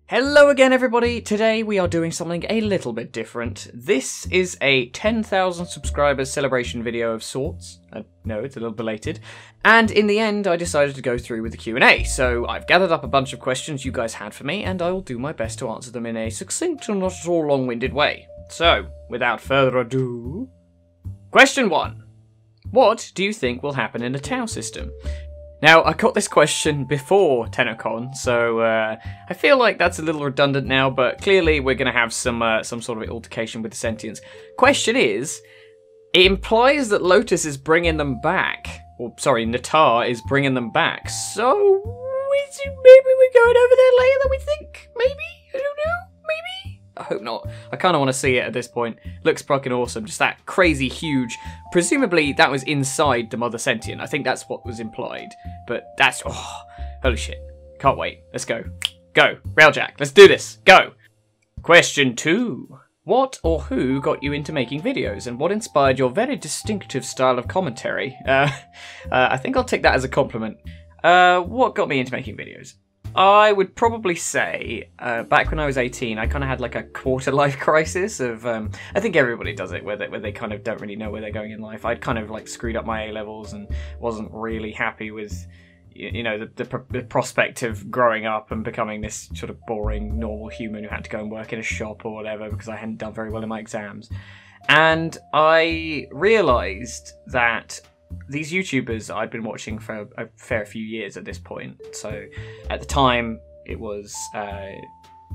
Hello again everybody, today we are doing something a little bit different. This is a 10,000 subscribers celebration video of sorts. No, it's a little belated. And in the end I decided to go through with the Q&A, so I've gathered up a bunch of questions you guys had for me and I will do my best to answer them in a succinct and not at all long-winded way. So, without further ado... Question 1. What do you think will happen in the Tau system? Now, I got this question before TennoCon, so I feel like that's a little redundant now, but clearly we're going to have some sort of altercation with the sentients. Question is, it implies that Lotus is bringing them back. Or, sorry, Natar is bringing them back. So, maybe we're going over there later than we think? Maybe? I don't know. Maybe? I hope not. I kind of want to see it at this point. Looks fucking awesome. Just that crazy huge... Presumably that was inside the Mother Sentient. I think that's what was implied. But that's... Oh, holy shit. Can't wait. Let's go. Go. Railjack. Let's do this. Go. Question 2. What or who got you into making videos, and what inspired your very distinctive style of commentary? I think I'll take that as a compliment. What got me into making videos? I would probably say, back when I was 18, I kind of had like a quarter-life crisis of, I think everybody does it, where they kind of don't really know where they're going in life. I'd kind of like screwed up my A-levels and wasn't really happy with, you know, the prospect of growing up and becoming this sort of boring, normal human who had to go and work in a shop or whatever because I hadn't done very well in my exams. And I realised that these YouTubers I'd been watching for a fair few years at this point. So at the time it was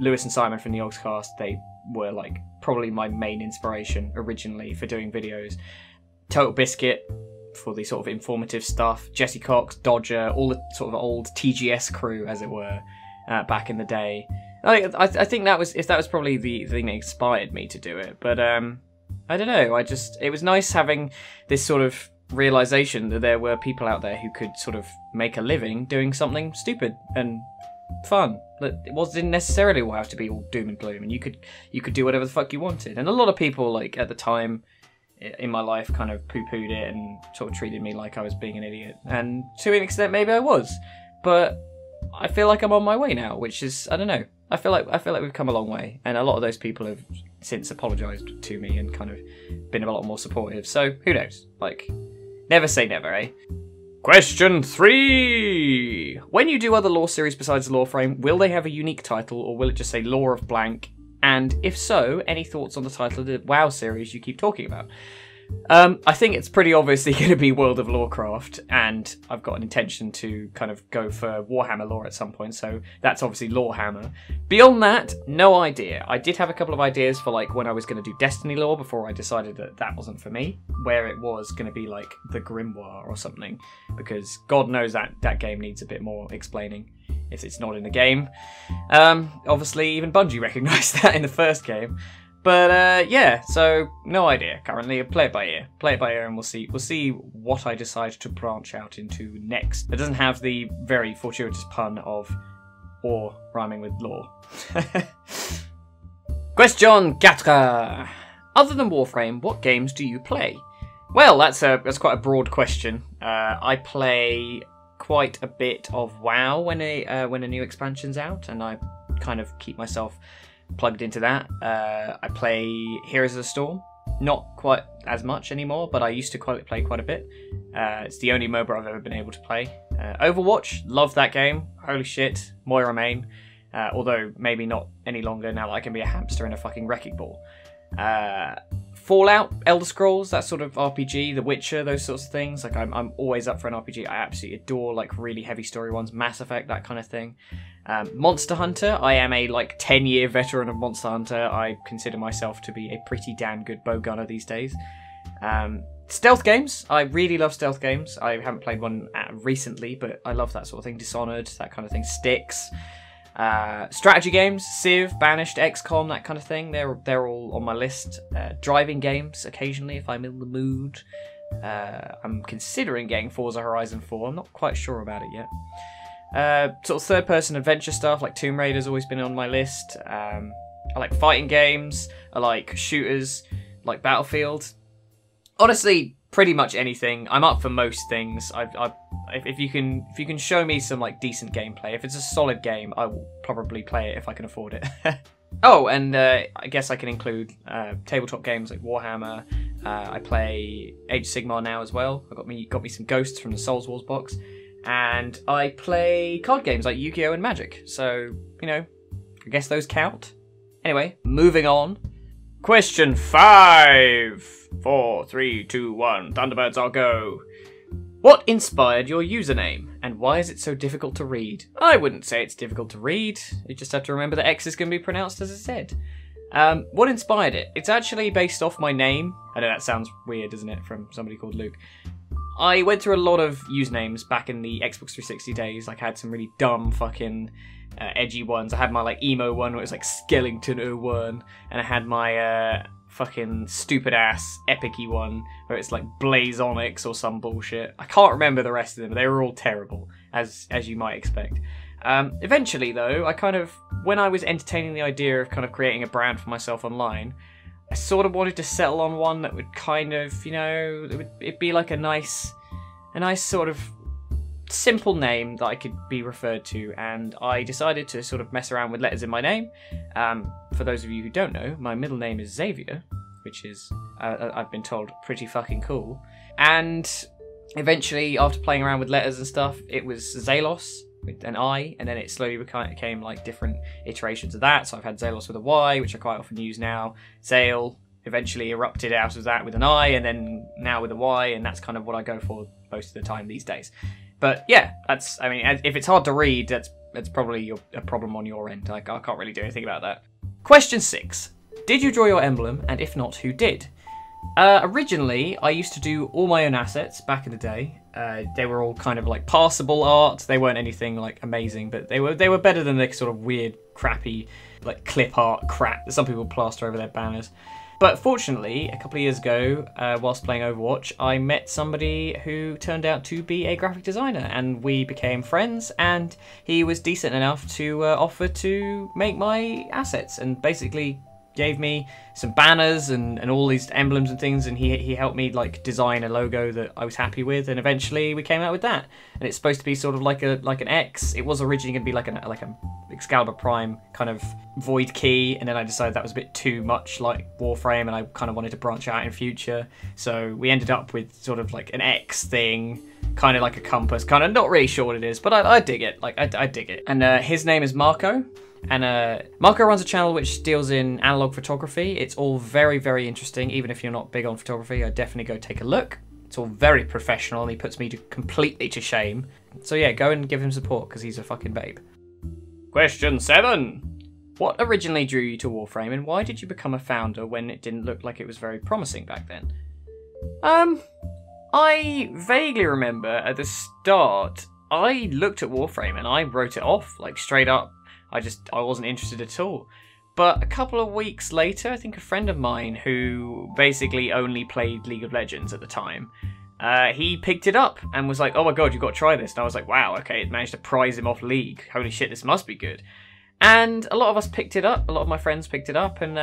Lewis and Simon from the Ogscast. They were like probably my main inspiration originally for doing videos. Total Biscuit for the sort of informative stuff. Jesse Cox, Dodger, all the sort of old TGS crew as it were back in the day. I think that was probably the thing that inspired me to do it. But I don't know, it was nice having this sort of realization that there were people out there who could sort of make a living doing something stupid and fun. That it didn't necessarily all have to be all doom and gloom, and you could do whatever the fuck you wanted. And a lot of people, like at the time in my life, kind of poo-pooed it and sort of treated me like I was being an idiot. And to an extent, maybe I was, but I feel like I'm on my way now, which is, I don't know. I feel like we've come a long way, and a lot of those people have since apologized to me and kind of been a lot more supportive. So who knows? Like, never say never, eh? Question 3! When you do other lore series besides the Lore Frame, will they have a unique title, or will it just say Lore of Blank? And if so, any thoughts on the title of the WoW series you keep talking about? I think it's pretty obviously going to be World of Lorecraft, and I've got an intention to kind of go for Warhammer lore at some point, so that's obviously Lorehammer. Beyond that, no idea. I did have a couple of ideas for like when I was going to do Destiny lore before I decided that that wasn't for me, where it was going to be like the Grimoire or something, because God knows that game needs a bit more explaining if it's not in the game. Obviously, even Bungie recognised that in the first game. But yeah, so no idea currently. Play it by ear, and we'll see what I decide to branch out into next. It doesn't have the very fortuitous pun of or rhyming with law. Question 4. Other than Warframe, what games do you play? Well, that's quite a broad question. I play quite a bit of WoW when a new expansion's out, and I kind of keep myself plugged into that. I play Heroes of the Storm, not quite as much anymore, but I used to play quite a bit. It's the only MOBA I've ever been able to play. Overwatch, love that game. Holy shit, Moira main. Although maybe not any longer now that I can be a hamster in a fucking wrecking ball. Fallout, Elder Scrolls, that sort of RPG, The Witcher, those sorts of things. Like I'm always up for an RPG. I absolutely adore like really heavy story ones, Mass Effect, that kind of thing. Monster Hunter, I am a like 10-year veteran of Monster Hunter. I consider myself to be a pretty damn good bow gunner these days. Stealth games, I really love stealth games. I haven't played one recently, but I love that sort of thing. Dishonored, that kind of thing. Styx. Strategy games, Civ, Banished, XCOM, that kind of thing. They're all on my list. Driving games, occasionally, if I'm in the mood. I'm considering getting Forza Horizon 4. I'm not quite sure about it yet. Sort of third-person adventure stuff, like Tomb Raider's always been on my list. I like fighting games. I like shooters, like Battlefield. Honestly, pretty much anything. I'm up for most things. If you can show me some like decent gameplay, if it's a solid game, I will probably play it if I can afford it. Oh, and I guess I can include tabletop games like Warhammer. I play Age of Sigmar now as well. I got me some Ghosts from the Souls Wars box, and I play card games like Yu-Gi-Oh and Magic. So you know, I guess those count. Anyway, moving on. Question 5. 4, 3, 2, 1. Thunderbirds, I'll go. What inspired your username, and why is it so difficult to read? I wouldn't say it's difficult to read. You just have to remember that X's can be pronounced as a Z. What inspired it? It's actually based off my name. I know that sounds weird, doesn't it, from somebody called Luke. I went through a lot of usernames back in the Xbox 360 days. Like, I had some really dumb fucking edgy ones. I had my like emo one where it was like Skellington01, and I had my fucking stupid ass epic-y one where it's like Blazonix or some bullshit. I can't remember the rest of them, but they were all terrible, as you might expect. Eventually though, when I was entertaining the idea of kind of creating a brand for myself online, I sort of wanted to settle on one that would kind of, you know, it'd be like a nice sort of simple name that I could be referred to, and I decided to sort of mess around with letters in my name. For those of you who don't know, my middle name is Xavier, which is, I've been told, pretty fucking cool. And eventually, after playing around with letters and stuff, it was Zalos with an I, and then it slowly became like different iterations of that. So I've had Zalos with a Y, which I quite often use now. Zale eventually erupted out of that with an I, and then now with a Y, and that's kind of what I go for most of the time these days. But yeah, I mean, if it's hard to read, that's probably a problem on your end. I can't really do anything about that. Question 6. Did you draw your emblem, and if not, who did? Originally, I used to do all my own assets back in the day. They were all kind of like passable art. They weren't anything like amazing, but they were better than the sort of weird, crappy, like clip art crap that some people plaster over their banners. But fortunately, a couple of years ago, whilst playing Overwatch, I met somebody who turned out to be a graphic designer, and we became friends, and he was decent enough to offer to make my assets, and basically gave me some banners and all these emblems and things, and he helped me like design a logo that I was happy with, and eventually we came out with that. And it's supposed to be sort of like an X. It was originally going to be like an Excalibur Prime kind of void key, and then I decided that was a bit too much like Warframe, and I kind of wanted to branch out in future. So we ended up with sort of like an X thing, kind of like a compass, kind of not really sure what it is, but I dig it. Like I dig it. And his name is Marco. And Marco runs a channel which deals in analog photography. It's all very, very interesting. Even if you're not big on photography, I'd definitely go take a look. It's all very professional, and he puts me completely to shame. So yeah, go and give him support, because he's a fucking babe. Question 7. What originally drew you to Warframe, and why did you become a founder when it didn't look like it was very promising back then? I vaguely remember at the start, I looked at Warframe and I wrote it off, like straight up. I wasn't interested at all. But a couple of weeks later, I think a friend of mine who basically only played League of Legends at the time, he picked it up and was like, oh my god, you've got to try this. And I was like, wow, okay, it managed to prize him off League. Holy shit, this must be good. And a lot of us picked it up, a lot of my friends picked it up, and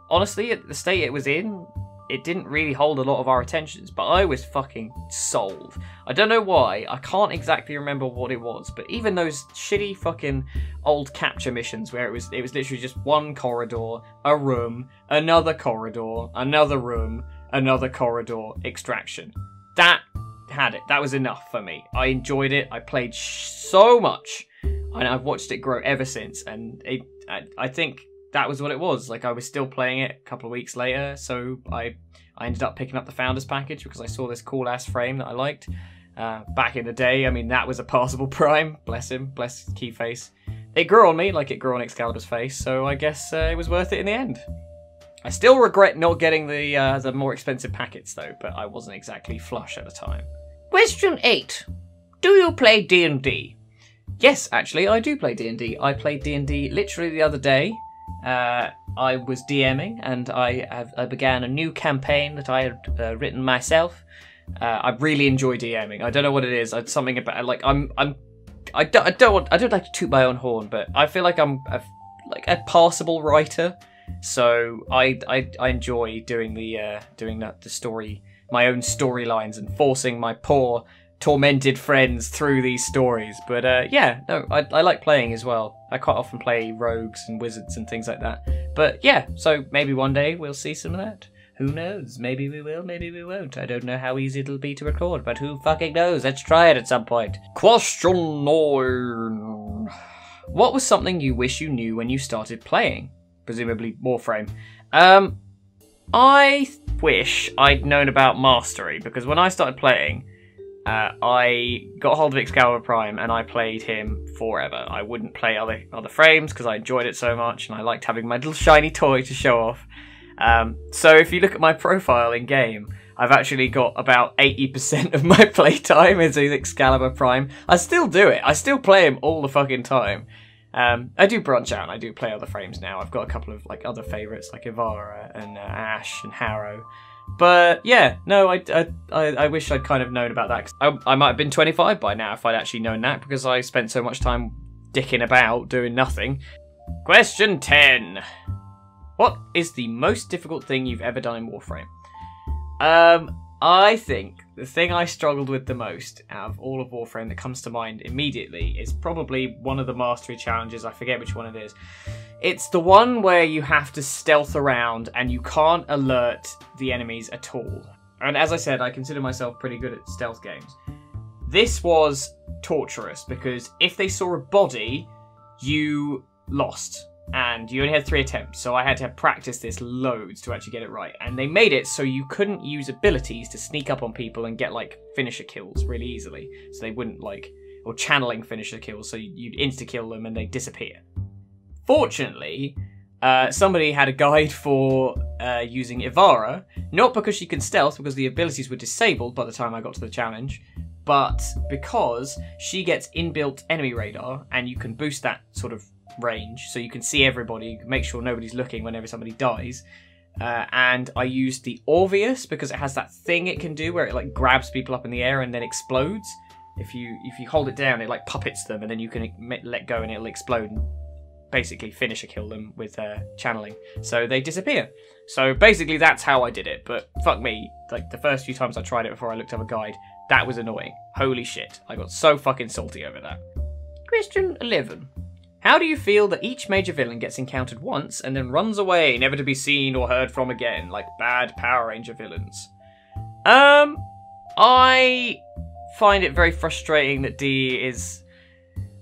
honestly, at the state it was in, it didn't really hold a lot of our attentions, but I was fucking sold. I don't know why, I can't exactly remember what it was, but even those shitty fucking old capture missions where it was literally just one corridor, a room, another corridor, another room, another corridor, extraction. That had it. That was enough for me. I enjoyed it. I played so much, and I've watched it grow ever since, and I think that was what it was. Like, I was still playing it a couple of weeks later, so I ended up picking up the Founders package because I saw this cool-ass frame that I liked. Back in the day, I mean, that was a passable Prime. Bless him. Bless Keyface. It grew on me like it grew on Excalibur's face, so I guess it was worth it in the end. I still regret not getting the more expensive packets, though, but I wasn't exactly flush at the time. Question 8. Do you play D&D? Yes, actually, I do play D&D. I played D&D literally the other day. I was DMing, and I began a new campaign that I had written myself. I really enjoy DMing. I don't know what it is. It's something about, like, I don't like to toot my own horn, but I feel like I'm a passable writer. So I enjoy doing the story my own storylines and forcing my poor, tormented friends through these stories. But yeah, no, I like playing as well. I quite often play rogues and wizards and things like that. But yeah, so maybe one day we'll see some of that. Who knows? Maybe we will, maybe we won't. I don't know how easy it'll be to record, but who fucking knows? Let's try it at some point. Question 9. What was something you wish you knew when you started playing? Presumably Warframe. I wish I'd known about Mastery, because when I started playing, I got hold of Excalibur Prime and I played him forever. I wouldn't play other frames because I enjoyed it so much and I liked having my little shiny toy to show off. So if you look at my profile in game, I've actually got about 80% of my playtime is with Excalibur Prime. I still do it. I still play him all the fucking time. I do branch out and I do play other frames now. I've got a couple of like other favourites like Ivara and Ash and Harrow. But yeah, no, I wish I'd kind of known about that. 'Cause I might have been 25 by now if I'd actually known that, because I spent so much time dicking about doing nothing. Question 10. What is the most difficult thing you've ever done in Warframe? I think the thing I struggled with the most out of all of Warframe that comes to mind immediately is probably one of the Mastery challenges. I forget which one it is. It's the one where you have to stealth around and you can't alert the enemies at all. And as I said, I consider myself pretty good at stealth games. This was torturous because if they saw a body, you lost. And you only had 3 attempts, so I had to practice this loads to actually get it right. And they made it so you couldn't use abilities to sneak up on people and get, like, finisher kills really easily. So they wouldn't, like, or channeling finisher kills, so you'd insta-kill them and they'd disappear. Fortunately, somebody had a guide for using Ivara, not because she can stealth, because the abilities were disabled by the time I got to the challenge, but because she gets inbuilt enemy radar, and you can boost that sort of range, so you can see everybody, you can make sure nobody's looking whenever somebody dies. And I used the Orvius because it has that thing it can do where it like grabs people up in the air and then explodes. If you hold it down, it like puppets them, and then you can let go and it'll explode and basically finish or kill them with channeling. So they disappear. So basically that's how I did it. But fuck me, like the first few times I tried it before I looked up a guide, that was annoying. Holy shit, I got so fucking salty over that. Question 11. How do you feel that each major villain gets encountered once and then runs away, never to be seen or heard from again, like bad Power Ranger villains? I find it very frustrating that D is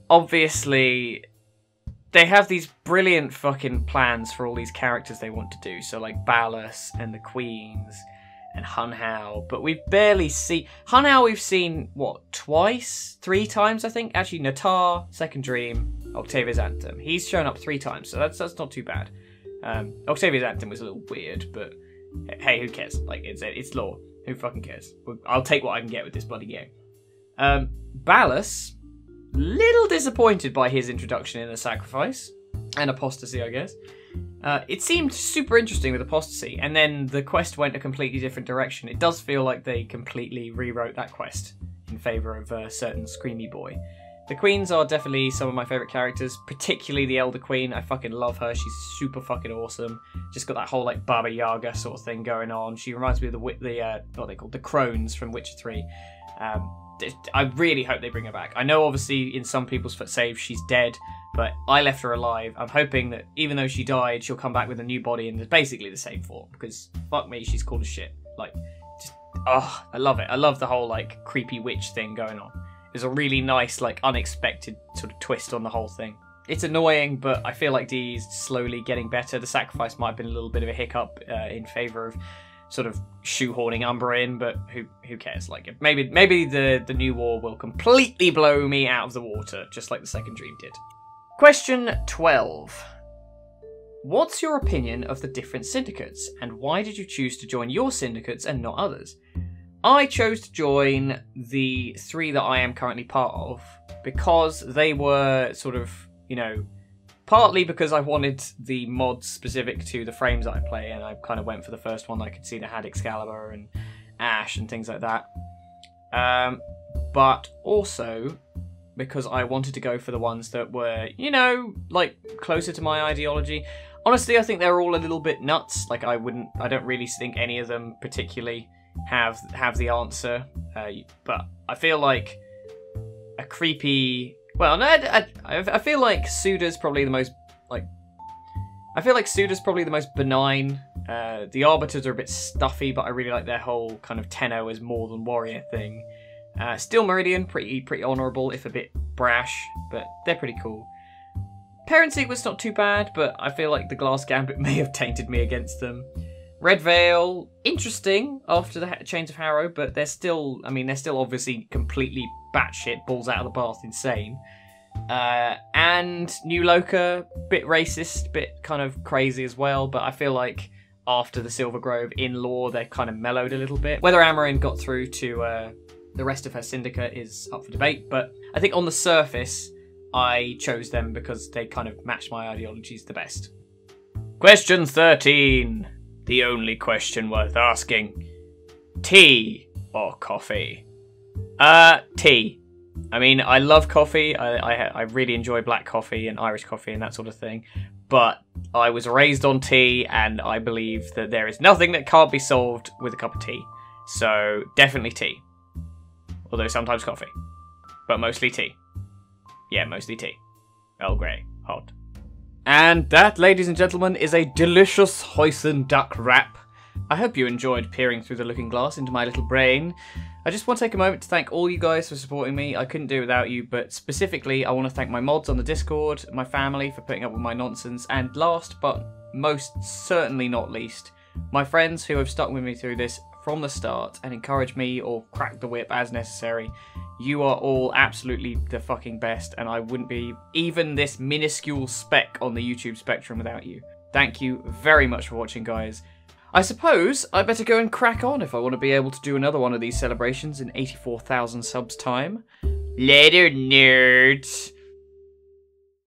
obviously... They have these brilliant fucking plans for all these characters they want to do, so like Ballas and the Queens and Hun Hao, but we've barely seen... Hun Hao we've seen, what, twice? 3 times, I think? Actually, Natar, Second Dream, Octavia's Anthem. He's shown up 3 times, so that's not too bad. Octavia's Anthem was a little weird, but hey, who cares? Like, it's lore. Who fucking cares? I'll take what I can get with this bloody game. Ballas, little disappointed by his introduction in The Sacrifice, and Apostasy, I guess. It seemed super interesting with Apostasy, and then the quest went a completely different direction. It does feel like they completely rewrote that quest in favour of a certain screamy boy. The Queens are definitely some of my favourite characters, particularly the Elder Queen. I fucking love her. She's super fucking awesome. Just got that whole like Baba Yaga sort of thing going on. She reminds me of what are they called? The Crones from Witcher 3. I really hope they bring her back. I know obviously in some people's saves she's dead, but I left her alive. I'm hoping that even though she died, she'll come back with a new body and basically the same form, because fuck me, she's cool as shit. Like, just, oh, I love it. I love the whole like creepy witch thing going on. There's a really nice, like, unexpected sort of twist on the whole thing. It's annoying, but I feel like Dee's slowly getting better. The Sacrifice might have been a little bit of a hiccup in favour of sort of shoehorning Umbra in, but who cares? Like, maybe the new war will completely blow me out of the water, just like the Second Dream did. Question 12. What's your opinion of the different syndicates, and why did you choose to join your syndicates and not others? I chose to join the 3 that I am currently part of because they were sort of, you know, partly because I wanted the mods specific to the frames that I play, and I kind of went for the first one that I could see that had Excalibur and Ash and things like that. But also because I wanted to go for the ones that were, you know, like closer to my ideology. Honestly, I think they're all a little bit nuts. Like I don't really think any of them particularly have the answer. But I feel like a creepy... Well, no, I feel like Suda's probably the most, I feel like Suda's probably the most benign. The Arbiters are a bit stuffy, but I really like their whole kind of Tenno as more than warrior thing. Still Meridian, pretty honourable, if a bit brash, but they're pretty cool. Parent Secret's not too bad, but I feel like the Glass Gambit may have tainted me against them. Red Veil, interesting after the Chains of Harrow, but they're still, I mean, they're still obviously completely batshit, balls out of the bath, insane. And New Loka, bit racist, bit kind of crazy as well, but I feel like after the Silver Grove in lore, they've kind of mellowed a little bit. Whether Amarin got through to the rest of her syndicate is up for debate, but I think on the surface, I chose them because they kind of match my ideologies the best. Question 13. The only question worth asking. Tea or coffee? Tea. I mean, I love coffee. I really enjoy black coffee and Irish coffee and that sort of thing. But I was raised on tea, and I believe that there is nothing that can't be solved with a cup of tea. So, definitely tea. Although sometimes coffee. But mostly tea. Yeah, mostly tea. Earl Grey. Hot. And that, ladies and gentlemen, is a delicious hoisin duck wrap. I hope you enjoyed peering through the looking glass into my little brain. I just want to take a moment to thank all you guys for supporting me. I couldn't do it without you, but specifically I want to thank my mods on the Discord, my family for putting up with my nonsense, and last but most certainly not least, my friends who have stuck with me through this from the start and encouraged me or cracked the whip as necessary. You are all absolutely the fucking best, and I wouldn't be even this minuscule speck on the YouTube spectrum without you. Thank you very much for watching, guys. I suppose I better go and crack on if I want to be able to do another one of these celebrations in 84,000 subs time. Later, nerds.